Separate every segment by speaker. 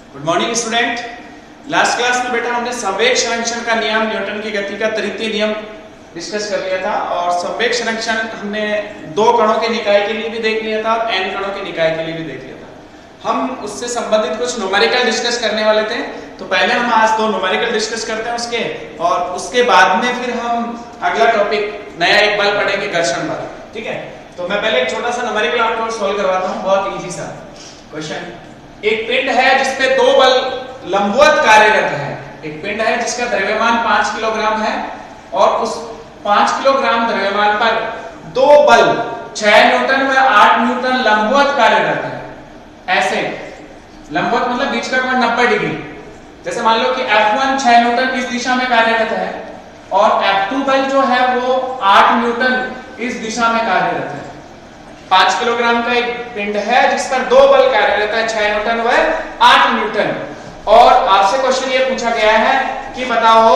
Speaker 1: Good morning student. Last class में बेटा हमने संवेग संरक्षण का नियम, न्यूटन की गति का तृतीय नियम डिस्कस कर लिया था और संवेग संरक्षण हमने दो कणों के निकाय के लिए भी देख लिया था और n कणों के निकाय के लिए भी देख लिया था। हम उससे संबंधित कुछ न्यूमेरिकल डिस्कस करने वाले थे, तो पहले हम आज दो न्यूमेरिकल डिस्कस करते हैं उसके, और उसके बाद में फिर हम अगला टॉपिक नया एक बल पढ़ेंगे, घर्षण बल। ठीक है, तो मैं पहले एक छोटा सा न्यूमेरिकल आपको सॉल्व करवाता हूँ, बहुत इजी सा क्वेश्चन। एक पिंड है जिसपे दो बल लंबवत कार्यरत है। एक पिंड है जिसका द्रव्यमान 5 किलोग्राम है और उस 5 किलोग्राम द्रव्यमान पर दो बल 6 न्यूटन व 8 न्यूटन लंबवत कार्यरत है। ऐसे लंबवत मतलब बीच का कोण 90 डिग्री। जैसे मान लो कि F1 6 न्यूटन इस दिशा में कार्यरत है और F2 बल जो है वो 8 न्यूटन इस दिशा में कार्यरत है। 5 किलोग्राम का एक पिंड है जिस पर दो बल कार्यरत है, 6 न्यूटन व 8 न्यूटन। और आपसे क्वेश्चन ये पूछा गया है कि बताओ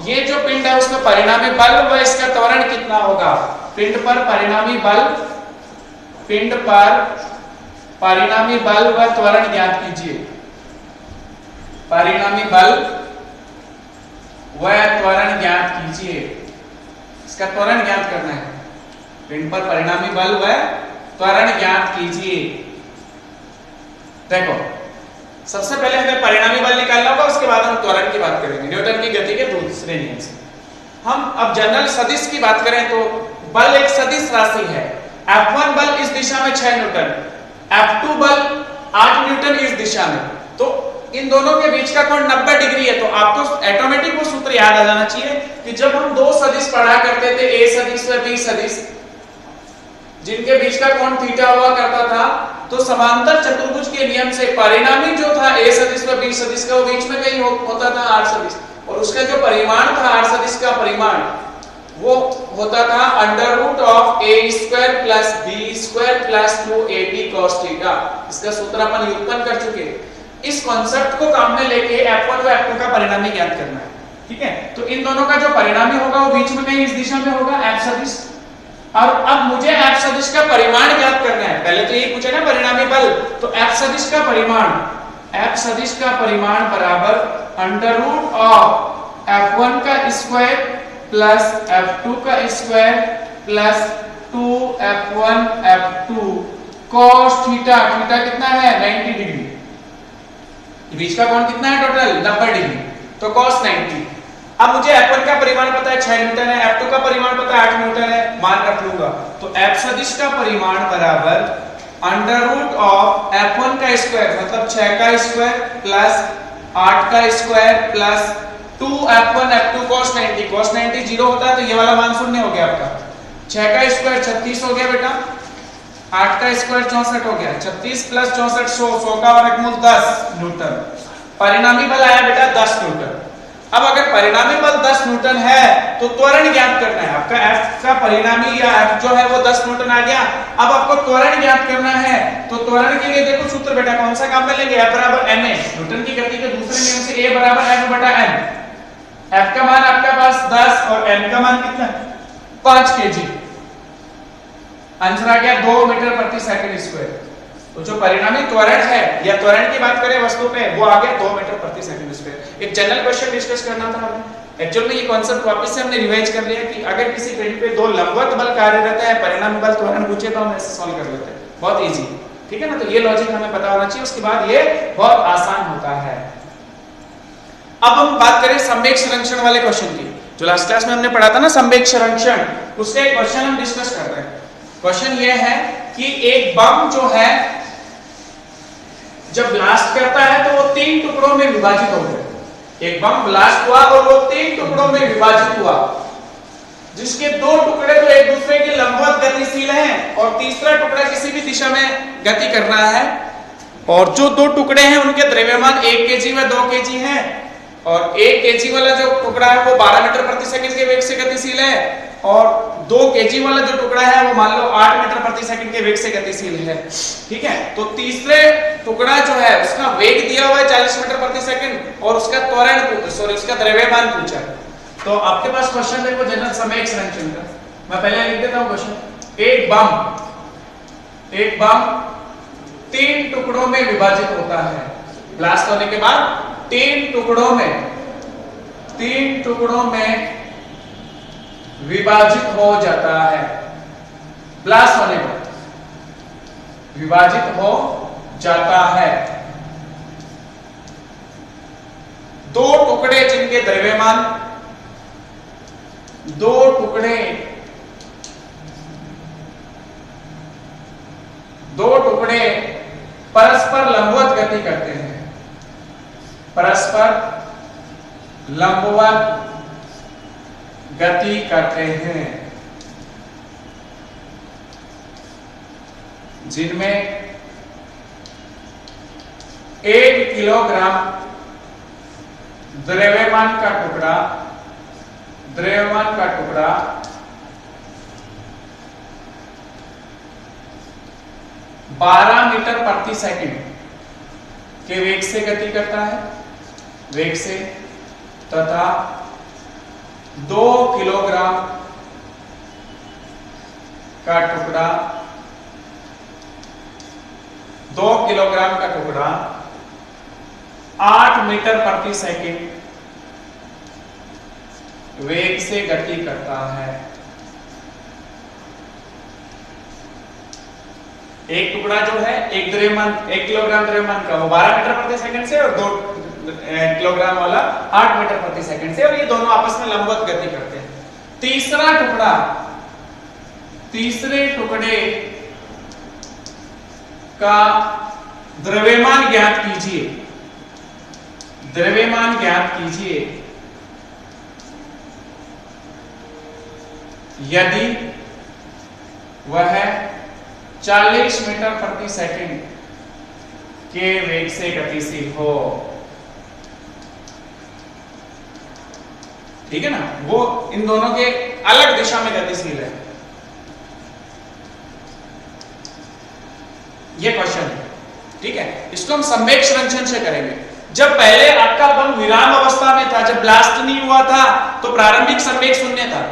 Speaker 1: ये जो पिंड है उसमें परिणामी बल व इसका त्वरण कितना होगा। पिंड पर परिणामी बल व त्वरण ज्ञात कीजिए। परिणामी बल व त्वरण ज्ञात कीजिए, इसका त्वरण ज्ञात करना है। पिंड पर परिणामी बल व त्वरण ज्ञात कीजिए। देखो, सबसे पहले हमें परिणामी बल निकालना होगा, उसके बाद हम त्वरण की बात करेंगे न्यूटन की गति के दूसरे नियम से। हम अब जनरल सदिश की बात करें तो बल एक सदिश राशि है। F1 बल इस दिशा में 6 न्यूटन, F2 बल 8 न्यूटन इस दिशा में, तो इन दोनों के बीच का कोण 90 डिग्री है। तो आपको ऑटोमेटिक वो सूत्र याद आ जाना चाहिए कि जब हम दो सदिश पढ़ा करते थे, A सदिश व B सदिश, जिनके बीच का कोण थीटा हुआ करता था, तो समांतर चतुर्भुज के नियम से परिणामी जो था A सदिश व B सदिश का, वो बीच में कहीं होता था R सदिश, और उसका जो परिमाण था R सदिश का परिमाण वो होता था under root of a square plus b square plus 2ab cos theta. इसका सूत्र अपन व्युत्पन्न कर चुके। इस कॉन्सेप्ट को काम में लेके F1 व F2 का परिणामी ज्ञात करना है। ठीक है, तो इन दोनों का जो परिणामी होगा वो बीच में कहीं इस दिशा में होगा, F सदिश। और अब मुझे F सदिश का परिमाण ज्ञात करना है। पहले तो यही पूछा ना परिणामी बल, तो F सदिश का परिमाण बराबर अंडर रूट ऑफ F1 का स्क्वायर प्लस F2 का square plus 2F1 F2 cos theta. Theta कितना है 90 डिग्री। बीच का कोण कितना है टोटल 90 डिग्री, तो cos 90। अब मुझे F1 का परिमाण पता है 6 न्यूटन है, F2 का परिमाण पता है 8 न्यूटन है, मान रख लूंगा। तो F सदिश का परिमाण बराबर अंडर रूट ऑफ F1 का स्क्वायर मतलब 6 का स्क्वायर प्लस 8 का square plus 2F1 F2 cos 90। cos 90 0 होता है तो ये वाला मान शून्य हो गया आपका। 6 का स्क्वायर 36 हो गया बेटा, 8 का स्क्वायर 64 हो गया, 36 प्लस 64 100 का वर्गमूल 10 न्यूटन। परिणामी बल आया बेटा 10 न्यूटन। अब अगर परिणामी बल 10 न्यूटन है तो त्वरण ज्ञात करना है। आपका F का परिणामी या F जो है वो 10 न्यूटन आ गया। अब आपको त्वरण ज्ञात करना है, तो त्वरण के लिए देखो सूत्र बेटा कौन सा काम में लेंगे, F बराबर ma। न्यूटन की गति के दूसरे नियम से A बराबर F बटा m। F का मान आपके पास 10 और m का मान कितना है 5 kg। आंसर आ गया 2 मीटर प्रति सेकंड स्क्वायर। तो जो परिणामी त्वरण है या त्वरण की बात करें वस्तु पे, वो आ गया 2 मीटर प्रति सेकंड स्क्वायर। एक जनरल क्वेश्चन डिस्कस करना था हमें। एक्चुअल में ये कॉन्सेप्ट वापस से हमने रिवाइज कर लिया कि अगर किसी पिंड पे दो लंबवत बल कार्यरत है, परिणामी बल त्वरण पूछे तो हम ऐसे सॉल्व कर लेते हैं, बहुत इजी। ठीक है ना, तो ये लॉजिक हमें पता होना चाहिए, उसके बाद ये बहुत आसान होता है। अब हम बात करें संवेग संरक्षण वाले क्वेश्चन की। जो लास्ट क्लास में हमने पढ़ा था ना संवेग संरक्षण, उससे एक क्वेश्चन हम डिस्कस कर रहे हैं। क्वेश्चन ये है कि एक बम जो है जब ब्लास्ट करता है तो वो 3 टुकड़ों में विभाजित हो गया। एक बम ब्लास्ट हुआ और वो 3 टुकड़ों में विभाजित हुआ, जिसके 2 टुकड़े तो एक दूसरे के लंबवत गतिशील हैं और तीसरा टुकड़ा किसी भी दिशा में गति कर रहा है। और जो 2 टुकड़े हैं उनके द्रव्यमान 1 kg व 2 kg हैं, और 1 kg वाला जो टुकड़ा है वो 12 मीटर प्रति सेकंड के वेग से गतिशील है, और 2 kg वाला जो टुकड़ा है वो मान लो 8 मीटर प्रति सेकंड के वेग से गतिशील है। ठीक है, तो तीसरे टुकड़ा जो है उसका वेग दिया हुआ है 40 मीटर प्रति सेकंड और उसका त्वरण उसका द्रव्यमान पूछा है। तो आपके पास क्वेश्चन देखो जनरल संवेग संरक्षण का, मैं पहले लिख देता हूं क्वेश्चन। एक बम 3 टुकड़ों में विभाजित होता है। ब्लास्ट होने के बाद तीन टुकड़ों में विभाजित हो जाता है। ब्लास्ट होने पर विभाजित हो जाता है। दो टुकड़े जिनके द्रव्यमान दो टुकड़े परस्पर लंबवत गति करते हैं। परस्पर लंबवत गति करते हैं, जिनमें 1 किलोग्राम द्रव्यमान का टुकड़ा 12 मीटर प्रति सेकंड के वेग से गति करता है, तथा 2 किलोग्राम का टुकड़ा 8 मीटर प्रति सेकंड वेग से गति करता है। एक टुकड़ा जो है 1 किलोग्राम द्रव्यमान का वो 12 मीटर प्रति सेकंड से, और 2 किलोग्राम वाला 8 मीटर प्रति सेकंड से, और ये दोनों आपस में लंबवत गति करते हैं। तीसरे टुकड़े का द्रव्यमान ज्ञात कीजिए। यदि वह 40 मीटर प्रति सेकंड के वेग से गतिशील हो। ठीक है ना, वो इन दोनों के अलग दिशा में गतिशील है। ये क्वेश्चन है, ठीक है। इसको हम संवेग संरक्षण से करेंगे। जब पहले आपका बम विराम अवस्था में था, जब ब्लास्ट नहीं हुआ था, तो प्रारंभिक संवेग शून्य था।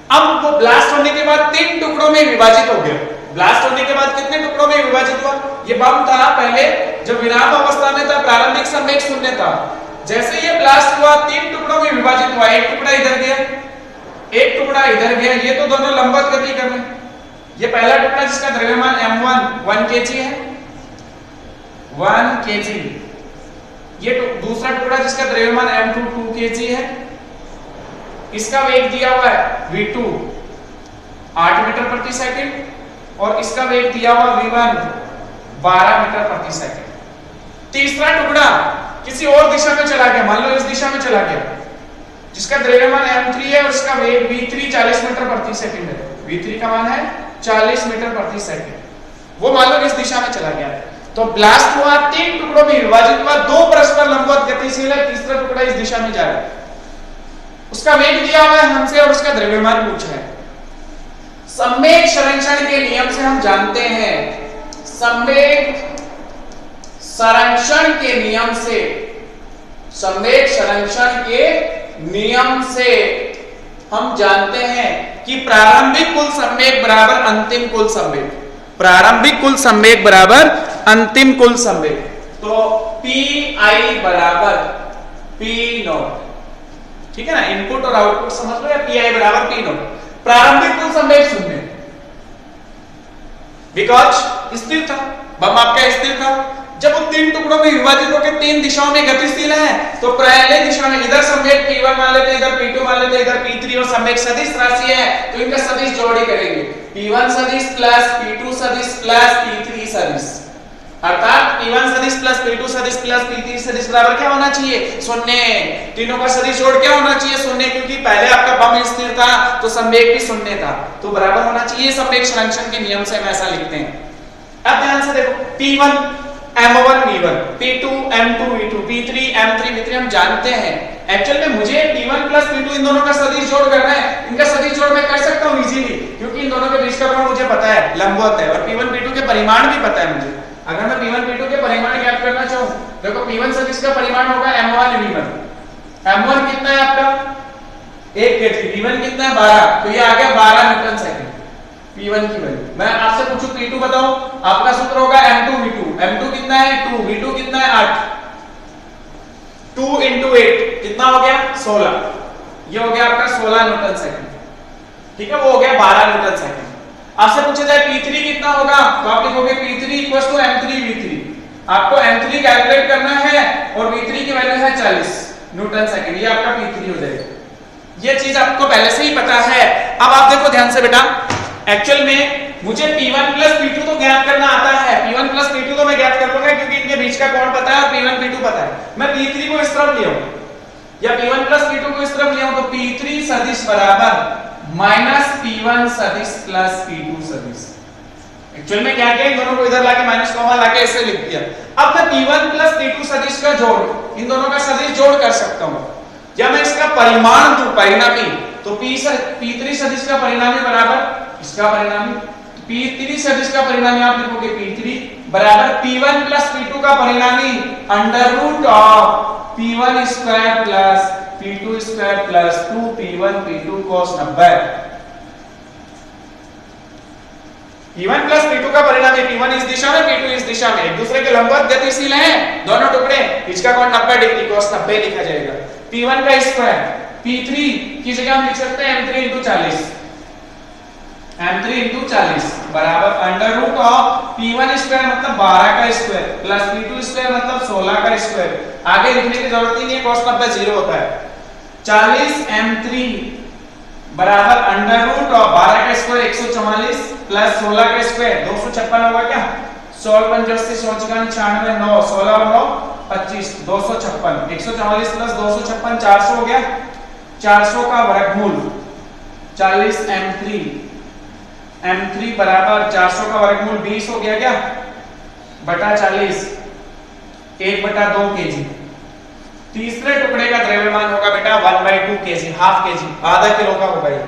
Speaker 1: अब वो ब्लास्ट होने के बाद 3 टुकड़ों में विभाजित हो गया। ब्लास्ट होने के बाद कितने टुकड़ों में विभाजित हुआ? ये बम था पहले जब विराम अवस्था में था, प्रारंभिक संवेग शून्य था। जैसे ये ब्लास्ट हुआ 3 टुकड़ों में विभाजित हुआ। एक टुकड़ा इधर गया, एक टुकड़ा इधर गया। ये तो दोनों लंबवत गति कर रहे हैं। ये पहला टुकड़ा जिसका द्रव्यमान m1 1 kg है, 1 kg। ये दूसरा टुकड़ा जिसका द्रव्यमान m2 2 kg है, इसका वेग दिया हुआ है v2 8 मीटर प्रति सेकंड, और इसका वेग दिया हुआ v1 12 मीटर प्रति सेकंड। तीसरा टुकड़ा किसी और दिशा में चला गया, मान लो इस दिशा में चला गया, जिसका द्रव्यमान m3 है और इसका वेग v3 40 मीटर प्रति सेकंड है। v3 का मान है 40 मीटर प्रति सेकंड। वो मान लो इस दिशा में चला गया, तो ब्लास्ट हुआ, 3 टुकड़ों में विभाजित हुआ, 2 परस्पर लंबवत गतिशील है, तीसरा टुकड़ा इस दिशा में जा रहा है। उसका वेग दिया हुआ है हमसे और उसका द्रव्यमान पूछा है। संवेग संरक्षण के नियम से हम जानते हैं, संवेग संरक्षण के नियम से हम जानते हैं कि प्रारंभिक कुल संवेग बराबर अंतिम कुल संवेग। प्रारंभिक कुल संवेग बराबर अंतिम कुल संवेग। तो Pi बराबर P0, ठीक है ना, इनपुट और आउटपुट समझ लो, या Pi बराबर P0। प्रारंभिक कुल संवेग शून्य, बिकॉज स्थिर था, बम आपका स्थिर था। जब वो 3 टुकड़ों में विभाजित होकर 3 दिशाओं में गतिशील है, तो पहले दिशा में इधर संवेग P1 मान लेते हैं, इधर P2 मान लेते हैं, इधर P3, और संवेग सदिश राशि है तो इनका सदिश जोड़ी करेंगे, P1 सदिश प्लस P2 सदिश प्लस P3 सदिश। अर्थात P1 सदिश प्लस P2 सदिश प्लस P3 सदिश बराबर क्या होना चाहिए? 0। तीनों का सदिश जोड़ क्या होना चाहिए? 0, क्योंकि पहले आपका बम स्थिर था तो संवेग भी 0 था, तो बराबर होना चाहिए। संवेग संरक्षण के नियम से हम ऐसा लिखते हैं। अब ध्यान से देखो, P1 M1 V1, P2 M2 V2, P3 M3 V3 हम जानते हैं। एक्चुअल में मुझे P1 प्लस P2 इन दोनों का सदिश जोड़ करना है। इनका सदिश जोड़ मैं कर सकता हूँ इजीली, क्योंकि इन दोनों के बीच का कोण मुझे पता है, लंबवत है, और P1 P2 के परिमाण भी पता है मुझे। अगर मैं P1 P2 के परिमाण ज्ञात करना चाहूँ, देखो P1 सदिश का परिमाण होगा M1 V1। M1 कितना है आपका? 1 kg। P1 कितना है? 12, तो ये आ गया 12 न्यूटन सेकंड P1 की वैल्यू। मैं आपसे पूछूं P2 बताओ, आपका सूत्र होगा M2 V2। M2 कितना है? 2, V2 कितना है? 8। 2 इंटू 8 कितना हो गया 16, ये हो गया आपका 16 न्यूटन सेकंड, ठीक है, वो हो गया 12 न्यूटन सेकंड। आपसे पूछा जाए P3 कितना होगा, तो आप लिखोगे P3 इक्वल्स टू M3V3, आपको M3 कैलकुलेट करना है और V3 की वैल्यू है 40 न्यूटन सेकंड, ये आपका P3 हो जाएगा। ये चीज आपको पहले से ही पता है। अब आप देखो ध्यान से बेटा, एक्चुअल में मुझे P1 प्लस P2 तो ज्ञात करना आता है, P1 प्लस P2 तो मैं ज्ञात कर लूंगा क्योंकि इनके बीच का कोण पता है और P1 P2 पता है। मैं P3 को इस तरफ ले आऊं या P1 प्लस P2 को इस तरफ ले आऊं तो P3 सदिश बराबर माइनस P1 सदिश प्लस P2 सदिश। एक्चुअल में क्या किया, इन दोनों को इधर लाके माइनस कॉमा लाके ऐसे लिख दिया। अब मैं P1 प्लस P2 सदिश का जोड़, इन दोनों का सदिश जोड़ कर सकता हूं। या मैं इसका परिमाण दूं, परिणामी, तो P3 सदिश का परिणामी बराबर इसका परिणामी, P3 सदिश का परिणामी आप लिखोगे P3 बराबर P1 प्लस P2 का परिणामी under root of P1 square plus P2 square plus 2P1 P2 cos 90। P1 plus P2 का परिणामी, P1 इस दिशा में P2 इस दिशा में, एक दूसरे के लंबवत गतिशील हैं दोनों टुकड़े, इसका कोण 90 डिग्री cos 90 लिखा जाएगा। P1 का स्क्वायर P3 की जगह हम लिख सकते हैं M3 इंटू 40, M3 इंटू 40 बराबर under root of P1 square मतलब 12 का स्क्वायर प्लस P2 स्क्वायर मतलब 16 का स्क्वायर, आगे लिखने की जरूरत ही नहीं है, cos 90 जीरो होता है। 40 M3 बराबर अंडर रूट ऑफ 12 का स्क्वायर 144 प्लस 16 का स्क्वायर 256 होगा क्या, 16 85 16 96 9 16 और 9 25 256, 144 प्लस 256 400 हो गया, 400 का वर्गमूल 40 M3 बराबर 400 का वर्गमूल 20 हो गया क्या बटा 40 1/2 kg। तीसरे टुकड़े का द्रव्यमान होगा बेटा 1/2 kg, हाफ kg, आधा किलो का होगा ये।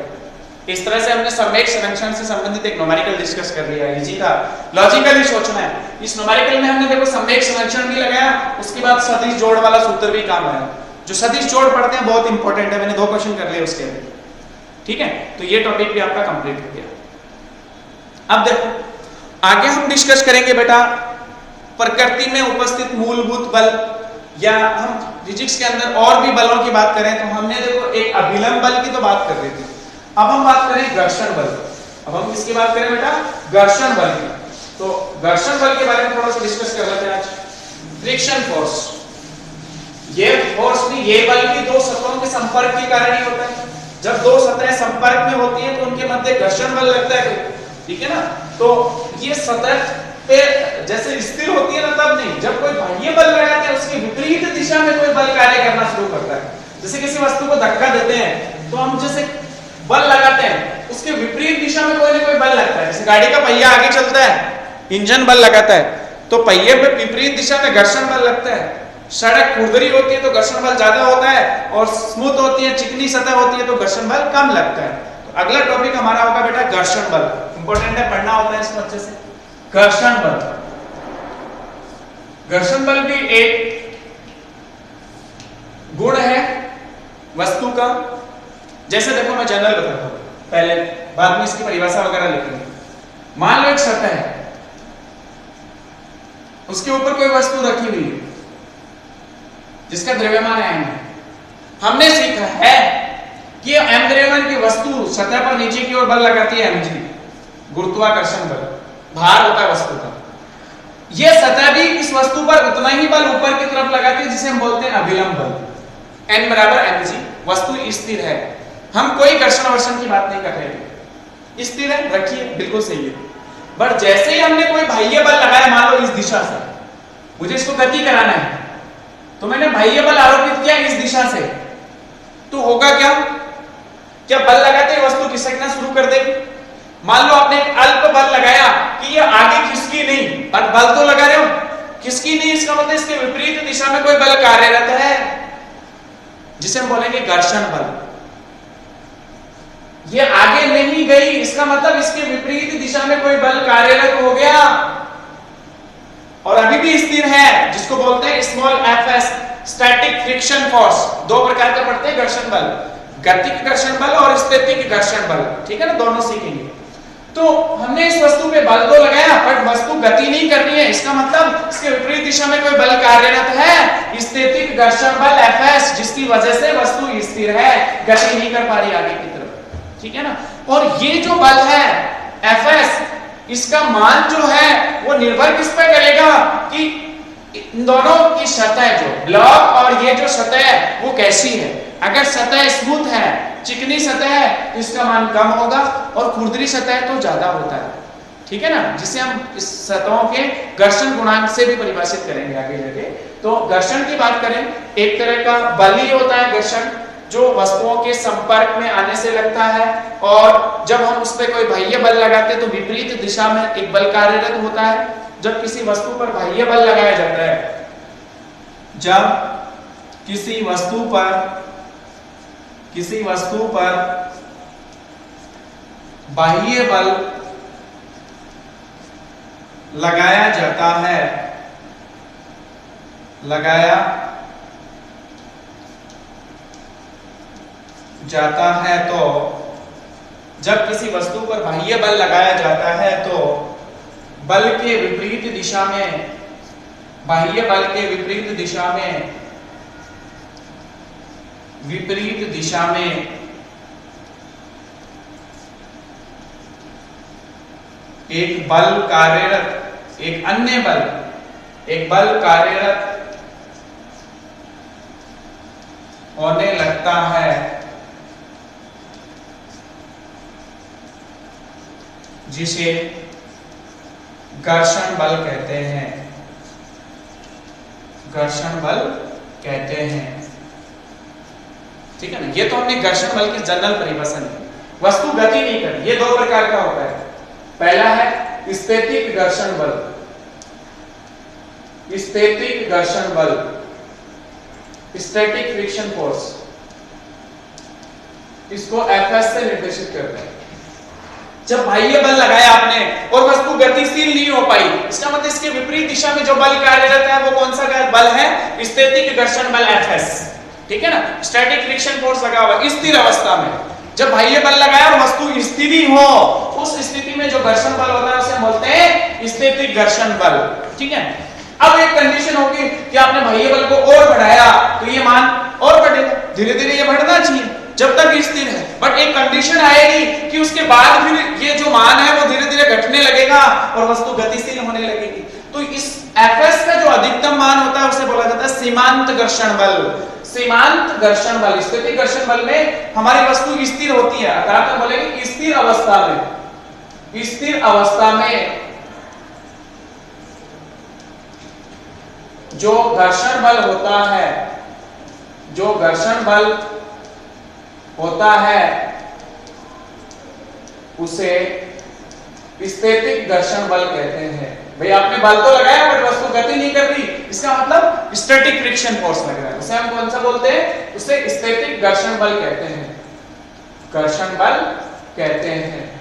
Speaker 1: इस तरह से हमने संवेग संरक्षण से संबंधित एक न्यूमेरिकल डिस्कस कर लिया है। इजी था, लॉजिकली सोचना है। इस न्यूमेरिकल में हमने देखो संवेग संरक्षण भी लगाया, उसके बाद सदिश जोड़ वाला सूत्र भी काम आया। जो सदिश जोड़ पढ़ते हैं बहुत इंपॉर्टेंट है, मैंने 2 क्वेश्चन कर लिए उसके लिए, ठीक है। तो ये टॉपिक भी आपका कंप्लीट हो गया। अब देखो आगे हम डिस्कस करेंगे बेटा प्रकृति में उपस्थित मूलभूत बल, या हम फिजिक्स के अंदर और भी बलों की बात करें तो हमने देखो एक अभिलंब बल की तो बात कर रही थी, अब हम बात करें घर्षण बल। अब हम किसकी बात करें बेटा, घर्षण बल की। तो घर्षण बल के बारे में थोड़ा सा डिस्कस कर लेते हैं आज। फ्रिक्शन फोर्स, ये फोर्स भी, ये बल भी 2 सतहों के संपर्क के कारण ही होता है। जब 2 सतहें संपर्क में होती हैं तो उनके मध्य घर्षण बल लगता है, ठीक है ना। तो ये सतह पे जैसे स्थिर होती है ना तब नहीं, जब कोई बाह्य बल लगाते हैं उसके विपरीत दिशा में कोई बल कार्य करना शुरू करता है। जैसे किसी वस्तु को धक्का देते हैं तो हम जैसे बल लगाते हैं, उसके विपरीत दिशा में कोई ना कोई बल लगता है। जैसे गाड़ी का पहिया आगे चलता है, इंजन बल लगाता है, तो पहिए पे विपरीत दिशा में घर्षण बल लगता है। सड़क खुरदरी होती है तो घर्षण बल ज्यादा होता है, और स्मूथ होती है, चिकनी सतह होती है तो घर्षण बल कम लगता है। तो अगला टॉपिक हमारा होगा बेटा घर्षण बल, इंपॉर्टेंट है, पढ़ना होता है इसको अच्छे से। घर्षण बल, घर्षण बल भी एक गुण है वस्तु का। जैसे देखो मैं जनरल बताता हूं पहले, बाद में इसकी परिभाषा वगैरह लिखेंगे। मान लो एक सतह है, उसके ऊपर कोई वस्तु रखी हुई है जिसका द्रव्यमान m है। हमने सीखा है कि m द्रव्यमान की वस्तु सतह पर नीचे की ओर बल लगाती है mg, गुरुत्वाकर्षण बल, भार होता है वस्तु का। यह सतह भी इस वस्तु पर उतना ही बल ऊपर की तरफ लगाती है जिसे हम बोलते हैं अभिलंब बल, n बराबर mg। वस्तु स्थिर है, हम कोई घर्षण वर्षण की बात नहीं कर रहे हैं, स्थिर है, रखिए, बिल्कुल सही है। बट जैसे ही हमने कोई बाह्य बल लगाया, मान लो इस दिशा से, मुझे इसको गति कराना है, तो मैंने बाह्य बल आरोपित किया इस दिशा से, तो होगा क्या, क्या बल लगाते ही वस्तु खिसकना शुरू कर देगी। मान लो आपने एक अल्प बल लगाया कि ये आगे खिसकी नहीं, पर बल तो लगा रहे हो, खिसकी नहीं, इसका मतलब इसके विपरीत दिशा में कोई बल कार्यरत है जिसे हम बोलेंगे घर्षण बल। ये आगे नहीं गई, इसका मतलब इसके विपरीत दिशा में कोई बल कार्यरत हो गया और अभी भी स्थिर है, जिसको बोलते हैं small fs, static friction force. 2 प्रकार का पढ़ते हैं घर्षण बल, गतिक घर्षण बल और स्थैतिक घर्षण बल, ठीक है ना, दोनों सीखेंगे। तो हमने इस वस्तु पे बल तो लगाया, पर वस्तु गति नहीं कर रही है, इसका मतलब इसके विपरीत दिशा में कोई बल कार्यरत है, स्थैतिक घर्षण बल Fs, जिसकी वजह से वस्तु स्थिर है, गति नहीं कर पा रही आगे की तरफ, ठीक है ना। और ये जो बल है Fs, इसका मान जो है वो निर्भर किस पे करेगा कि इन दोनों की सतह, जो ब्लॉक और ये जो सतह है वो कैसी है। अगर सतह स्मूथ है, चिकनी सतह है, तो इसका मान कम होगा, और खुरदरी सतह तो ज्यादा होता है, ठीक है ना, जिसे हम इस सतहों के घर्षण गुणांक से भी परिभाषित करेंगे आगे जाके। तो घर्षण की बात करें, एक तरह का बल ही होता है घर्षण, जो वस्तुओं के संपर्क में आने से लगता है, और जब हम उस पर कोई बाह्य बल लगाते हैं तो विपरीत दिशा में एक बल कार्यरत होता है। जब किसी वस्तु पर बाह्य बल लगाया जाता है, जब किसी वस्तु पर बाह्य बल लगाया जाता है, तो जब किसी वस्तु पर बाह्य बल लगाया जाता है तो बल के विपरीत दिशा में, बाह्य बल के विपरीत दिशा में एक अन्य बल कार्यरत होने लगता है, जिसे घर्षण बल कहते हैं। ठीक है ना। ये तो हमने घर्षण बल की जनरल परिभाषा दी। वस्तु गति नहीं करती, ये दो प्रकार का होता है। पहला है स्थैतिक घर्षण बल, स्टैटिक फ्रिक्शन फोर्स, इसको Fs से निर्देशित करते हैं। जब बाह्य बल लगाया आपने और वस्तु गतिशील नहीं हो पाई, इसका मतलब इसके विपरीत दिशा में जो बल कार्यरत है वो कौन सा बल है? स्थैतिक घर्षण बल Fs, ठीक है ना। स्टैटिक फ्रिक्शन फोर्स लगा हुआ स्थिर अवस्था में, जब बाह्य बल लगाया और वस्तु स्थिर ही हो, उस स्थिति में जो घर्षण बल होता है उसे बोलते हैं स्थैतिक घर्षण बल, ठीक है। अब एक कंडीशन होगी कि आपने बाह्य बल को और बढ़ाया तो ये मान और बढ़ेगा, धीरे धीरे ये बढ़ना चाहिए जब तक स्थिर है। बट एक कंडीशन आएगी कि उसके बाद फिर ये जो मान है वो धीरे धीरे घटने लगेगा और वस्तु गतिशील होने लगेगी। तो इस Fs का जो अधिकतम मान होता है उसे बोला जाता है सीमांत घर्षण बल। सीमांत घर्षण बल, स्थैतिक घर्षण बल में हमारी वस्तु स्थिर होती है, अर्थात हम बोलेंगे स्थिर अवस्था में जो घर्षण बल होता है उसे स्थैतिक घर्षण बल कहते हैं। भाई आपने बल तो लगाया बट वस्तु गति नहीं कर रही, इसका मतलब स्टैटिक फ्रिक्शन फोर्स लग रहा है, उसे हम कौन सा बोलते हैं? उसे स्थैतिक घर्षण बल कहते हैं, घर्षण बल कहते हैं।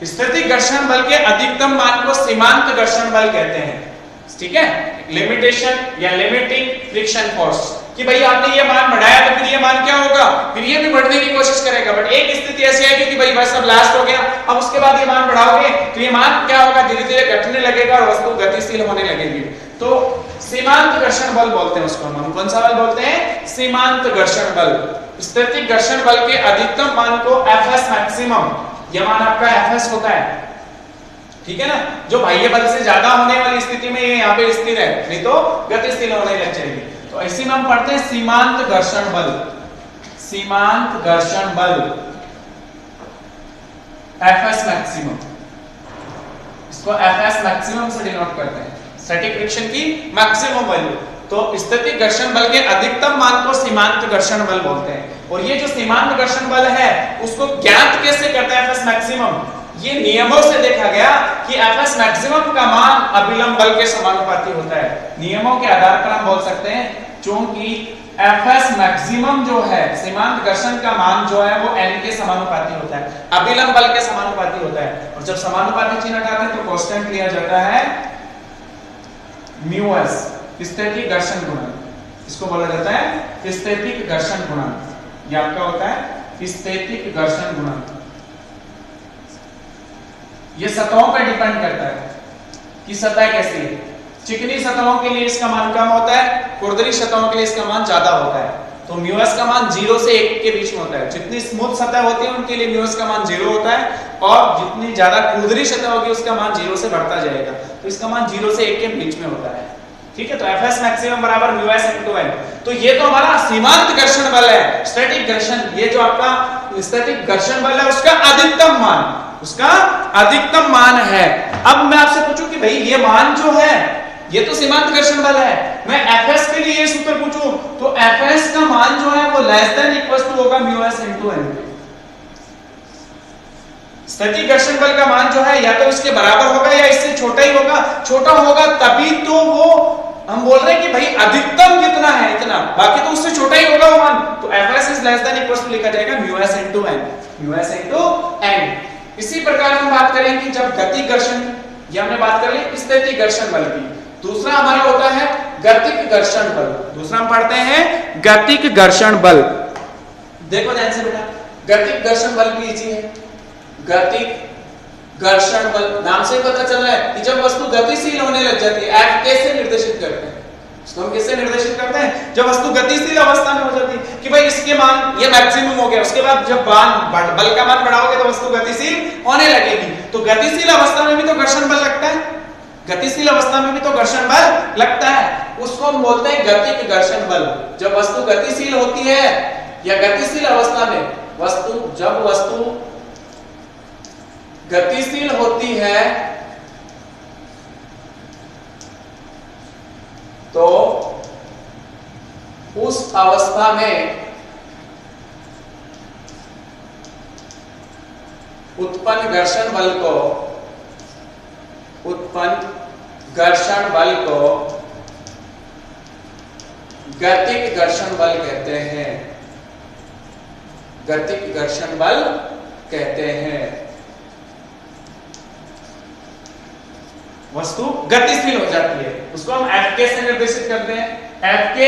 Speaker 1: स्थैतिक घर्षण बल के अधिकतम मान को सीमांत घर्षण बल कहते हैं, ठीक है। लिमिटेशन या लिमिटिंग फ्रिक्शन फोर्स, कि भाई आपने ये मान बढ़ाया तो फिर ये मान क्या होगा? फिर ये भी बढ़ने की कोशिश करेगा, बट एक स्थिति ऐसी आएगी कि भाई बस अब लास्ट हो गया, अब उसके बाद ये मान बढ़ाओगे तो ये मान क्या होगा? धीरे धीरे घटने लगेगा और वस्तु गतिशील होने लगेगी। तो सीमांत घर्षण बल बोलते हैं उसको हम। कौन सा बल बोलते हैं? सीमांत घर्षण बल। स्थैतिक घर्षण बल के अधिकतम मान को Fs मैक्सिमम, यह मान आपका Fs होता है, ठीक है ना। जो बाह्य बल से ज्यादा होने वाली स्थिति में ये यहाँ पे स्थिर है, नहीं तो गतिशील होने लग जाएगी। तो ऐसे में हम पढ़ते हैं सीमांत घर्षण बल, सीमांत घर्षण बल Fs मैक्सिमम, इसको Fs मैक्सिमम से डिनोट करते हैं, स्टैटिक फ्रिक्शन की मैक्सिमम वैल्यू। तो स्थैतिक घर्षण बल के अधिकतम मान को सीमांत घर्षण बल बोलते हैं। और ये जो सीमांत घर्षण बल है उसको ज्ञात कैसे करते हैं Fs मैक्सिमम? ये नियमों से देखा गया कि Fs मैक्सिमम का मान अभिलंब बल के समानुपाती होता है। नियमों के आधार पर हम बोल सकते हैं क्योंकि Fs मैक्सिमम जो है, सीमांत घर्षण का मान जो है वो n के समानुपाती होता है, अभिलंब बल के समानुपाती होता है। और जब समानुपाती चिन्ह हटाते हैं तो कांस्टेंट लिया जाता है μs, स्थैतिक घर्षण गुणांक। इसको बोला जाता है स्थैतिक घर्षण गुणांक। ये आपका होता है स्थैतिक घर्षण गुणांक। ये सतहों पर डिपेंड करता है कि सतह कैसी है।
Speaker 2: चिकनी सतहों के लिए इसका मान कम होता है, खुरदरी सतहों के लिए इसका मान ज्यादा होता है। तो म्यूएस का मान 0 से 1 के बीच में होता है। जितनी स्मूथ सतह होती है उनके लिए म्यूएस का मान 0 होता है, और जितनी ज्यादा खुरदरी सतह होगी उसका मान 0 से बढ़ता जाएगा। तो इसका मान 0 से 1 के बीच में होता है। ठीक है, तो Fs मैक्सिमम बराबर म्यूएस इनटू n। तो ये तो हमारा सीमांत घर्षण बल है, स्टैटिक घर्षण। ये जो आपका स्टैटिक घर्षण बल है उसका अधिकतम मान, उसका अधिकतम मान है। अब मैं आपसे पूछूं कि भाई ये मान जो है ये तो सीमांत घर्षण बल है, मैं Fs के लिए ये सूत्र पूछूं तो Fs का मान जो है वो लेस देन इक्वल टू होगा म्यूएस इनटू n। स्टैटिक घर्षण बल का मान जो है या तो इसके बराबर होगा या इससे छोटा ही होगा। छोटा होगा तभी तो वो हम बोल रहे हैं कि भाई अधिकतम कितना है इतना, बाकी तो उससे छोटा ही होगा वो मान। तो Fs is less than equal to लिखा जाएगा mu s into n, mu s into n। इसी प्रकार हम बात करें कि जब गति घर्षण, ये हमने बात कर ली स्टैटिक घर्षण बल की। दूसरा हमारा होता है गतिक घर्षण बल। दूसरा हम पढ़ते हैं गतिक घर्षण बल। देखो ध्यान से बेटा, गतिक घर्षण बल भी इजी है। गतिक घर्षण बल नाम से पता चल रहा है कि जब वस्तु गतिशील होने लग जाती है, F कैसे निर्देशित करते हैं, इसको हम कैसे निर्देशित करते हैं, जब वस्तु गतिशील अवस्था में हो जाती है कि भाई इसके मान ये मैक्सिमम हो गया, उसके बाद जब बल का मान बढ़ाओगे तो वस्तु गतिशील होने लगेगी। तो गतिशील अवस्था में भी तो घर्षण बल लगता है, गतिशील अवस्था में भी तो घर्षण बल लगता है, उसको हम बोलते हैं गतिक घर्षण बल। जब वस्तु गतिशील होती है या गतिशील अवस्था में जब वस्तु गतिशील होती है तो उस अवस्था में उत्पन्न घर्षण बल को गतिक घर्षण बल कहते हैं, गतिक घर्षण बल कहते हैं। वस्तु गतिशील हो जाती है, उसको हम Fk से निर्देशित करते हैं। Fk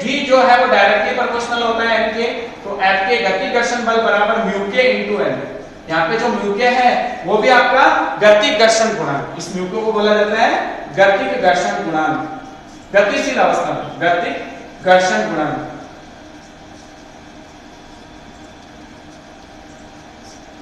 Speaker 2: भी जो है वो डायरेक्टली प्रोपोर्शनल होता है n के, तो Fk गतिक घर्षण बल बराबर μk इनटू n। यहाँ पे जो म्यूके है वो भी आपका गतिक घर्षण गुणांक, इस म्यूके को बोला जाता है गतिक घर्षण गुणांक। गतिशील अवस्था में गतिक घर्षण गुणांक,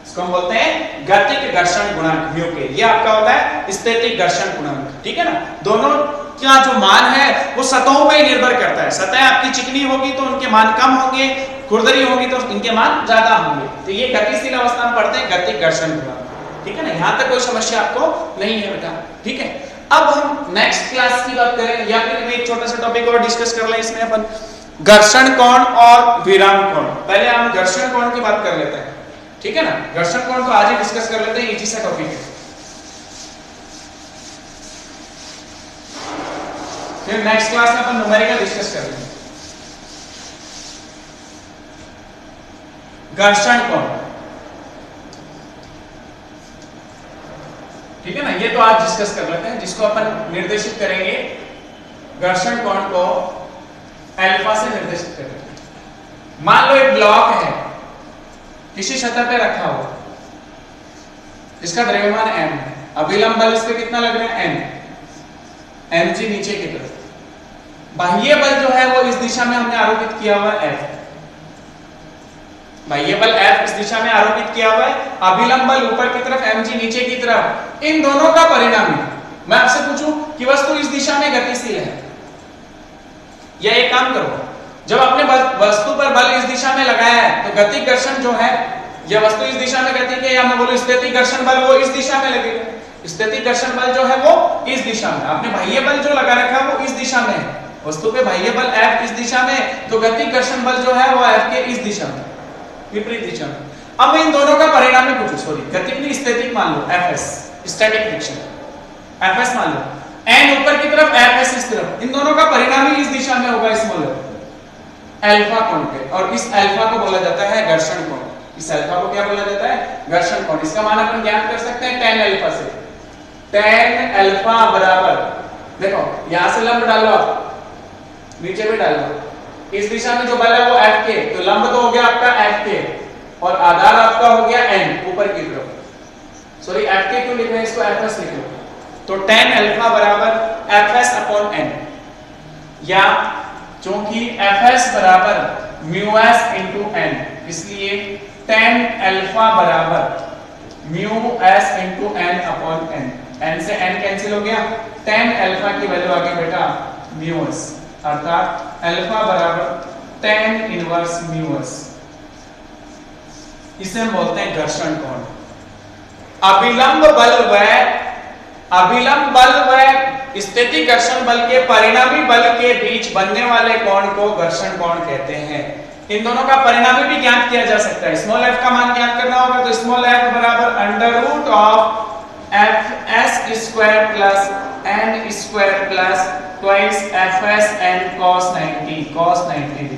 Speaker 2: इसको हम बोलते हैं गतिक घर्षण गुणांक म्यूके। ये आपका होता है स्टैटिक घर्षण गुणांक। ठीक है ना, दोनों का जो मान है वो सतहों पर निर्भर करता है। सतह आपकी चिकनी होगी तो उनके मान कम होंगे, खुरदरी होगी तो इनके मान ज्यादा होंगे। तो ये गतिशील अवस्था में पढ़ते हैं गतिक घर्षण गुणांक। ठीक है ना, यहां तक कोई समस्या आपको नहीं है बेटा। ठीक है, अब हम नेक्स्ट क्लास की बात करें या फिर एक छोटा सा टॉपिक और डिस्कस कर लें। इसमें अपन घर्षण कोण और विराम कोण, पहले हम घर्षण कोण की बात कर लेते हैं। ठीक है ना, घर्षण कोण तो आज ही डिस्कस कर लेते हैं, इजी सा टॉपिक है। फिर नेक्स्ट क्लास में अपन न्यूमेरिकल डिस्कस कर लेंगे। घर्षण कोण, ठीक है ना, ये तो आज डिस्कस कर लेते हैं, जिसको अपन निर्देशित करेंगे घर्षण कोण को अल्फा से निर्देशित करेंगे। मान लो एक ब्लॉक है किसी सतह पे रखा हुआ, इसका द्रव्यमान m है, अभिलंब बल इस पे कितना लग रहा है m, mg नीचे की तरफ। बाह्य बल जो है वो इस दिशा में हमने आरोपित किया हुआ है F, बाह्य बल F इस दिशा में आरोपित किया हुआ है, अभिलंब बल ऊपर की तरफ mg नीचे की तरफ। इन दोनों का परिणामी मैं आपसे पूछूं कि वस्तु इस दिशा में गतिशील है, या एक काम करो, जब आपने वस्तु पर बल इस दिशा में लगाया है तो गतिक घर्षण जो है, यह वस्तु इस दिशा में गति के, या मैं बोलूं स्थितिक घर्षण बल वो इस दिशा में लगेगा। स्थितिक घर्षण बल जो है वो इस दिशा में, आपने बाह्य बल जो लगा रखा है वो इस दिशा में है, वस्तु पे बाह्य बल F इस दिशा में, तो गतिक घर्षण बल जो है वो F के इस दिशा में, विपरीत दिशा में। अब मैं इन दोनों का परिणामी पूछूं, सॉरी गतिक नहीं स्टैटिक मान लो, Fs स्टैटिक फ्रिक्शन, Fs मान लो, n ऊपर की तरफ Fs इस तरफ, इन दोनों का परिणामी इस दिशा में होगा इस मूल्य अल्फा कोण पे, और इस अल्फा को बोला जाता है घर्षण कोण। इस अल्फा को क्या बोला जाता है, घर्षण कोण। इसका मान अपन ज्ञात कर सकते हैं tan अल्फा से। tan अल्फा बराबर, देखो यहां से लंब डालो, आप नीचे भी डालो, इस दिशा में जो बल है वो F के, तो लंब तो हो गया आपका F के, और आधार आपका हो गया n ऊपर की तरफ। सॉरी F के क्यों लिख रहे हैं इसको, Fs लिख लो। तो tan अल्फा बराबर fs अपॉन n, या चूंकि fs बराबर μs इंटू n, इसलिए tan अल्फा बराबर μs into n upon n। n से n कैंसिल हो गया, tan अल्फा की वैल्यू आ गई बेटा μs, अर्थात अल्फा बराबर tan इनवर्स μs। इसे हम बोलते हैं घर्षण कोण। अभिलंब बल व स्थितिक घर्षण बल के परिणामी बल के बीच बनने वाले कोण को घर्षण कोण कहते हैं। इन दोनों का परिणामी भी ज्ञात किया जा सकता है। स्मॉल f का मान ज्ञात करना होगा तो स्मॉल f बराबर under root of fs square plus n square plus twice fs n cos 90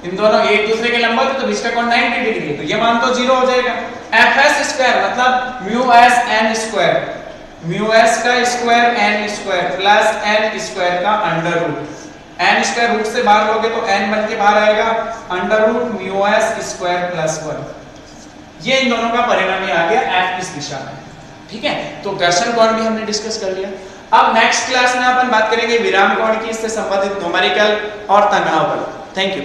Speaker 2: इन दोनों एक दूसरे के लंबवत है तो बीच का कोण 90 डिग्री है, तो ये मान तो 0 हो जाएगा। fs स्क्वायर मतलब μs n स्क्वायर, μs का square n square plus n square का under root, n square root से बाहर लोगे तो n बन के बाहर आएगा, under root μs square plus 1। ये इन दोनों का परिणामी आ गया f इस दिशा में। ठीक है, तो घर्षण कोण भी हमने डिस्कस कर लिया। अब नेक्स्ट क्लास में अपन बात करेंगे विराम कोण की, इससे संबंधित न्यूमेरिकल और तनाव बल। Thank you.